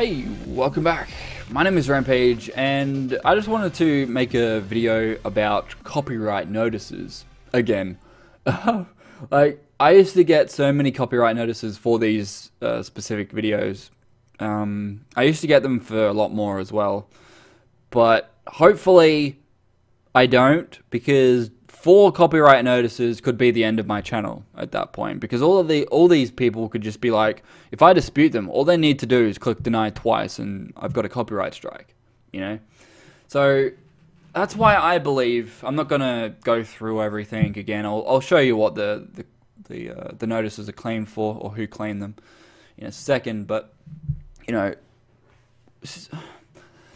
Hey, welcome back. My name is Rampage, and I just wanted to make a video about copyright notices again. Like, I used to get so many copyright notices for these specific videos. I used to get them for a lot more as well, but hopefully I don't, because 4 copyright notices could be the end of my channel at that point, because all these people could just be like, if I dispute them, all they need to do is click deny twice and I've got a copyright strike, you know? So that's why I believe, I'm not gonna go through everything again. I'll show you what the notices are claimed for, or who claimed them, in a second. But you know,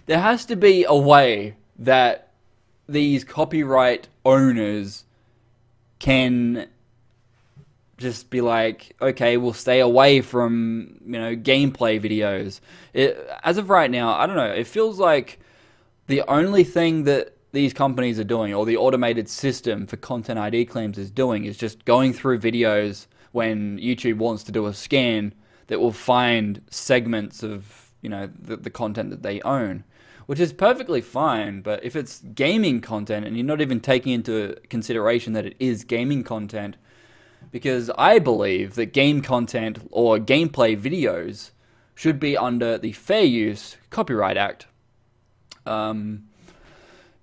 there has to be a way that these copyright owners can just be like, okay, we'll stay away from, you know, gameplay videos. As of right now, I don't know, it feels like the only thing that these companies are doing, or the automated system for content ID claims is doing, is just going through videos when YouTube wants to do a scan that will find segments of, you know, the content that they own. Which is perfectly fine, but if it's gaming content and you're not even taking into consideration that it is gaming content, because I believe that game content or gameplay videos should be under the Fair Use Copyright Act.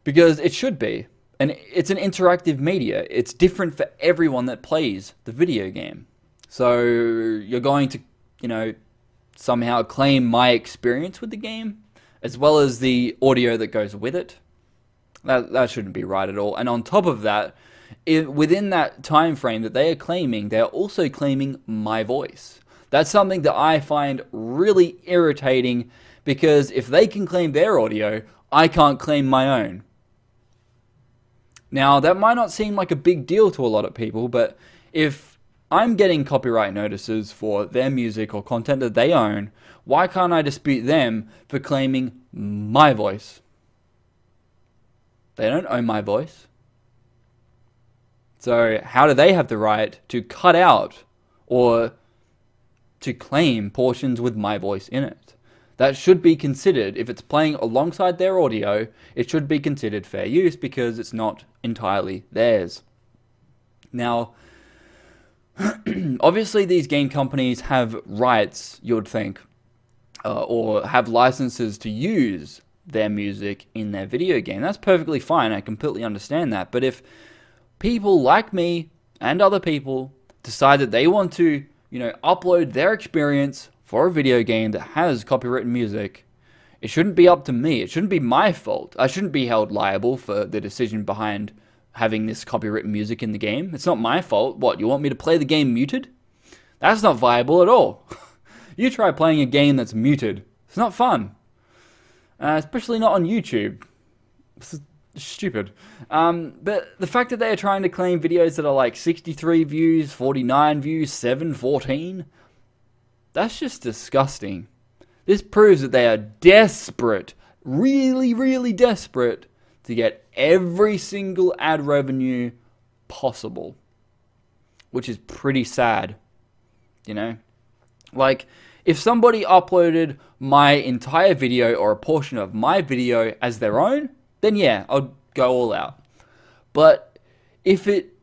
Because it should be. And it's an interactive media. It's different for everyone that plays the video game. So you're going to, you know, somehow claim my experience with the game, as well as the audio that goes with it. That shouldn't be right at all. And on top of that, within that time frame that they are claiming, they're also claiming my voice. That's something that I find really irritating, because if they can claim their audio, I can't claim my own. Now, that might not seem like a big deal to a lot of people, but if I'm getting copyright notices for their music or content that they own, why can't I dispute them for claiming my voice? They don't own my voice. So how do they have the right to cut out or to claim portions with my voice in it? That should be considered, if it's playing alongside their audio, it should be considered fair use, because it's not entirely theirs. Now, obviously these game companies have rights, you would think, or have licenses to use their music in their video game. That's perfectly fine. I completely understand that. But if people like me and other people decide that they want to, you know, upload their experience for a video game that has copyrighted music, it shouldn't be up to me. It shouldn't be my fault. I shouldn't be held liable for the decision behind having this copyrighted music in the game. It's not my fault. What, you want me to play the game muted? That's not viable at all. You try playing a game that's muted. It's not fun. Especially not on YouTube. This is stupid. But the fact that they are trying to claim videos that are like 63 views, 49 views, 7, 14, that's just disgusting. This proves that they are desperate, really, really desperate, to get every single ad revenue possible. Which is pretty sad. You know? Like, if somebody uploaded my entire video or a portion of my video as their own, then yeah, I'd go all out. But if it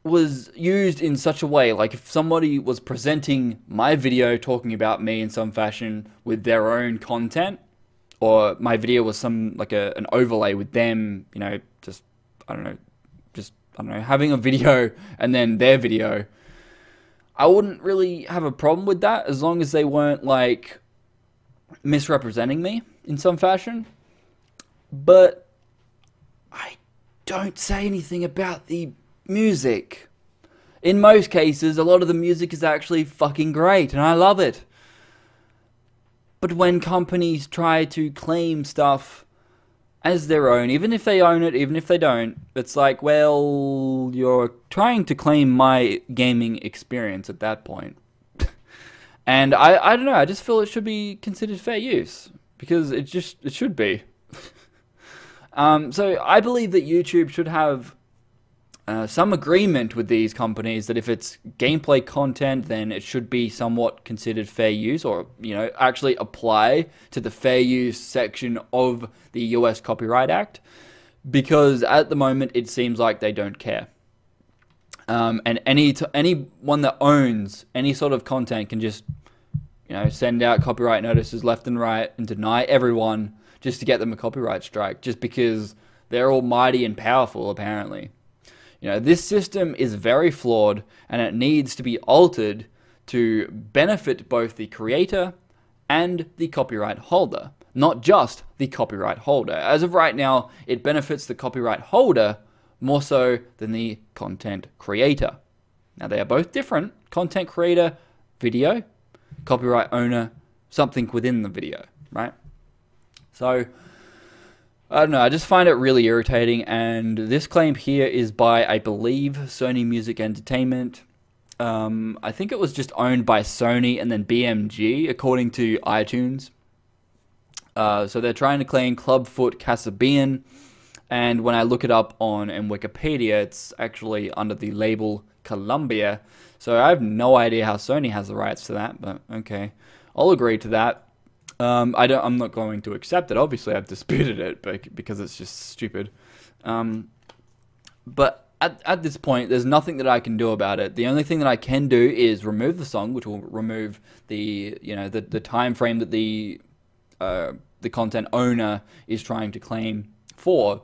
was used in such a way, like if somebody was presenting my video talking about me in some fashion with their own content, or my video was some, like an overlay with them, you know, just, I don't know, having a video and then their video, I wouldn't really have a problem with that, as long as they weren't, like, misrepresenting me in some fashion. But I don't say anything about the music. In most cases, a lot of the music is actually fucking great, and I love it. But when companies try to claim stuff as their own, even if they own it, even if they don't, it's like, well, you're trying to claim my gaming experience at that point. And I don't know, I just feel it should be considered fair use, because it should be. So I believe that YouTube should have some agreement with these companies that if it's gameplay content, then it should be somewhat considered fair use, or, you know, actually apply to the fair use section of the US Copyright Act, because at the moment it seems like they don't care. And anyone that owns any sort of content can just, you know, send out copyright notices left and right and deny everyone just to get them a copyright strike, just because they're almighty and powerful, apparently. You know, this system is very flawed, and it needs to be altered to benefit both the creator and the copyright holder, not just the copyright holder. As of right now, it benefits the copyright holder more so than the content creator. Now, they are both different. Content creator, video; copyright owner, something within the video, right? So, I don't know, I just find it really irritating, and this claim here is by, I believe, Sony Music Entertainment. I think it was just owned by Sony and then BMG, according to iTunes. So they're trying to claim Clubfoot Kasabian, and when I look it up in Wikipedia, it's actually under the label Columbia. So I have no idea how Sony has the rights to that, but okay, I'll agree to that. I'm not going to accept it. Obviously, I've disputed it, but because it's just stupid. But at this point, there's nothing that I can do about it. The only thing that I can do is remove the song, which will remove the time frame that the content owner is trying to claim for.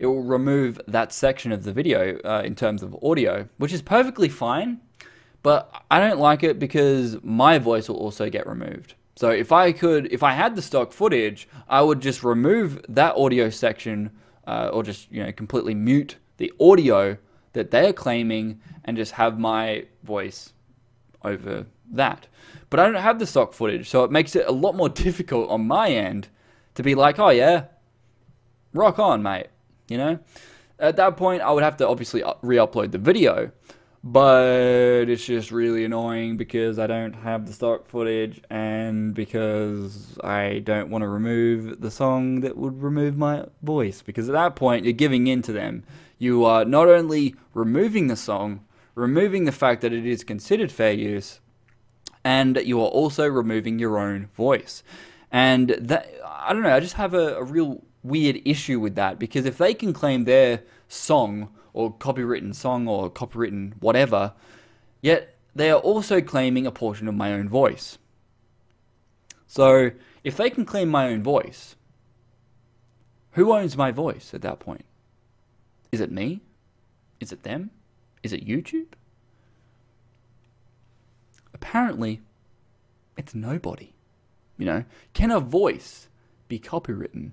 It will remove that section of the video in terms of audio, which is perfectly fine. But I don't like it because my voice will also get removed. So if I had the stock footage, I would just remove that audio section, or just, you know, completely mute the audio that they are claiming and just have my voice over that. But I don't have the stock footage, so it makes it a lot more difficult on my end to be like, oh yeah, rock on, mate. You know, at that point, I would have to obviously re-upload the video. But it's just really annoying because I don't have the stock footage, and because I don't want to remove the song that would remove my voice. Because at that point, you're giving in to them. You are not only removing the song, removing the fact that it is considered fair use, and you are also removing your own voice. And that, I don't know, I just have a real weird issue with that, because if they can claim their song or copywritten song or copywritten whatever, yet they are also claiming a portion of my own voice. So if they can claim my own voice, who owns my voice at that point? Is it me? Is it them? Is it YouTube? Apparently, it's nobody. You know, can a voice be copywritten?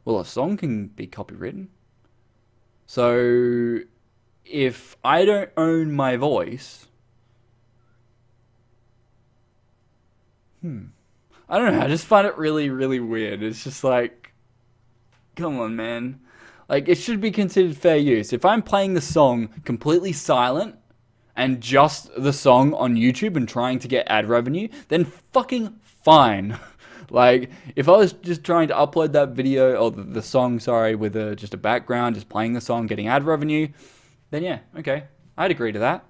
Well, a song can be copywritten. So, if I don't own my voice, I don't know, I just find it really, really weird. It's just like, come on, man. Like, it should be considered fair use. If I'm playing the song completely silent, and just the song on YouTube and trying to get ad revenue, then fucking fine. Like, if I was just trying to upload that video, or the song, sorry, with just a background, just playing the song, getting ad revenue, then yeah, okay, I'd agree to that.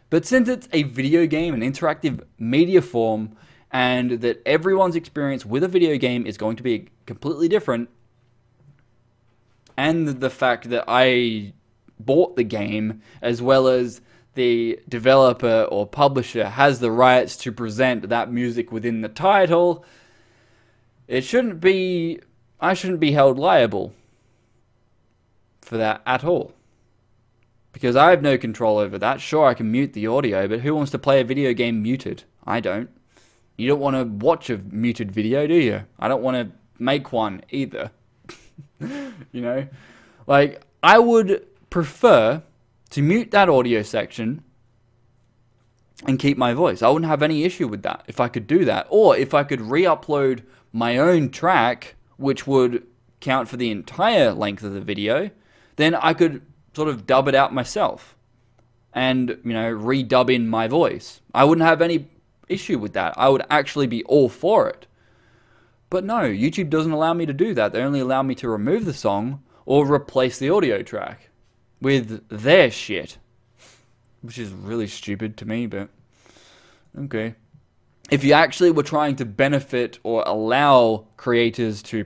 But since it's a video game, an interactive media form, and that everyone's experience with a video game is going to be completely different, and the fact that I bought the game, as well as the developer or publisher has the rights to present that music within the title, I shouldn't be held liable for that at all. Because I have no control over that. Sure, I can mute the audio, but who wants to play a video game muted? I don't. You don't want to watch a muted video, do you? I don't want to make one either. You know? Like, I would prefer to mute that audio section and keep my voice. I wouldn't have any issue with that if I could do that. Or if I could re-upload my own track, which would count for the entire length of the video, then I could sort of dub it out myself and, you know, redub in my voice. I wouldn't have any issue with that. I would actually be all for it. But no, YouTube doesn't allow me to do that. They only allow me to remove the song or replace the audio track. with their shit. Which is really stupid to me, but okay. If you actually were trying to benefit or allow creators to,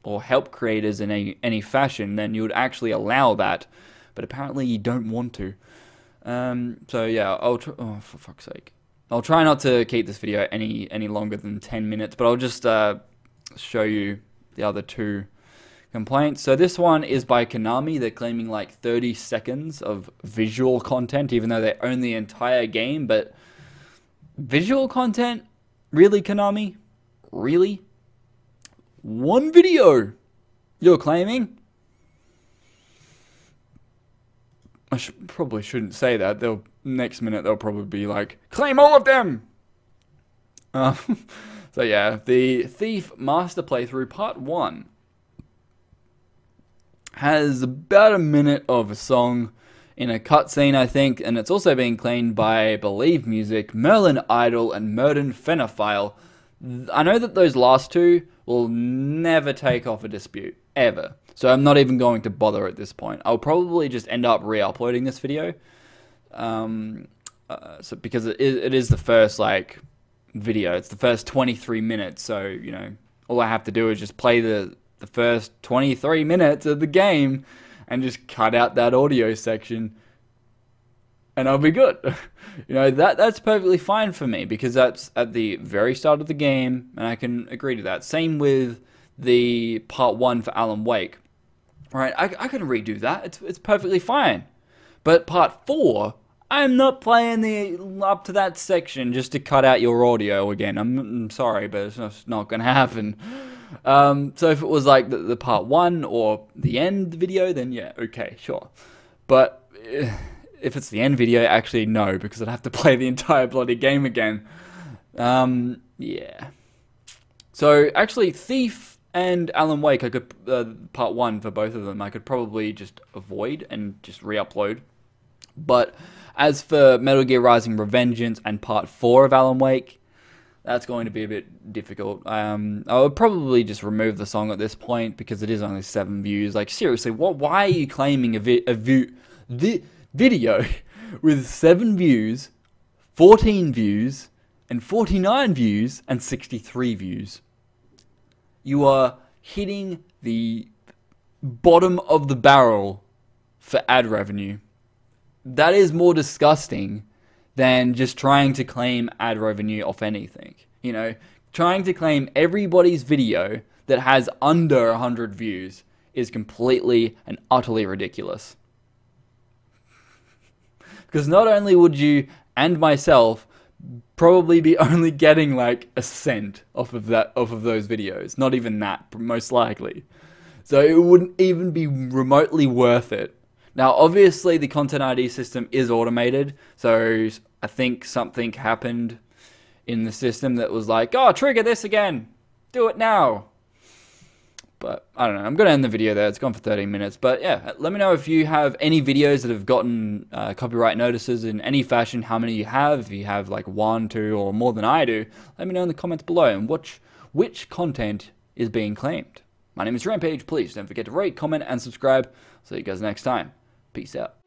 or help creators in any fashion, then you would actually allow that. But apparently you don't want to. So yeah, oh, for fuck's sake. I'll try not to keep this video any longer than 10 minutes, but I'll just show you the other two complaints. So this one is by Konami. They're claiming like 30 seconds of visual content, even though they own the entire game. But visual content? Really, Konami? Really? One video you're claiming? I probably shouldn't say that. Next minute they'll probably be like, claim all of them! So yeah, the Thief Master Playthrough Part 1 has about a minute of a song in a cutscene, I think, and it's also being claimed by Believe Music, Merlin Idol, and Murden Fenophile. I know that those last two will never take off a dispute, ever. So I'm not even going to bother at this point. I'll probably just end up re-uploading this video. So because it is the first, like, video. It's the first 23 minutes, so, you know, all I have to do is just play the first 23 minutes of the game and just cut out that audio section and I'll be good. You know, that's perfectly fine for me because that's at the very start of the game and I can agree to that. Same with the Part 1 for Alan Wake. Alright, I can redo that. It's perfectly fine. But Part 4, I'm not playing up to that section just to cut out your audio again. I'm sorry, but it's just not going to happen. So if it was like the Part 1 or the end video, then yeah, okay, sure. But if it's the end video, actually no, because I'd have to play the entire bloody game again. Yeah. So actually, Thief and Alan Wake, I could Part 1 for both of them, I could probably just avoid and just re-upload. But as for Metal Gear Rising Revengeance and Part 4 of Alan Wake, that's going to be a bit difficult. I would probably just remove the song at this point because it is only 7 views. Like, seriously, why are you claiming the video with 7 views, 14 views, and 49 views, and 63 views? You are hitting the bottom of the barrel for ad revenue. That is more disgusting than just trying to claim ad revenue off anything. You know, trying to claim everybody's video that has under 100 views is completely and utterly ridiculous. Because not only would you and myself probably be only getting like a cent off of those videos, not even that, most likely. So it wouldn't even be remotely worth it. Now, obviously, the Content ID system is automated, so I think something happened in the system that was like, oh, trigger this again, do it now. But I don't know, I'm going to end the video there, it's gone for 13 minutes. But yeah, let me know if you have any videos that have gotten copyright notices in any fashion, how many you have, if you have like 1, 2, or more than I do. Let me know in the comments below, and which content is being claimed. My name is Rampage, please don't forget to rate, comment, and subscribe. See you guys next time. Peace out.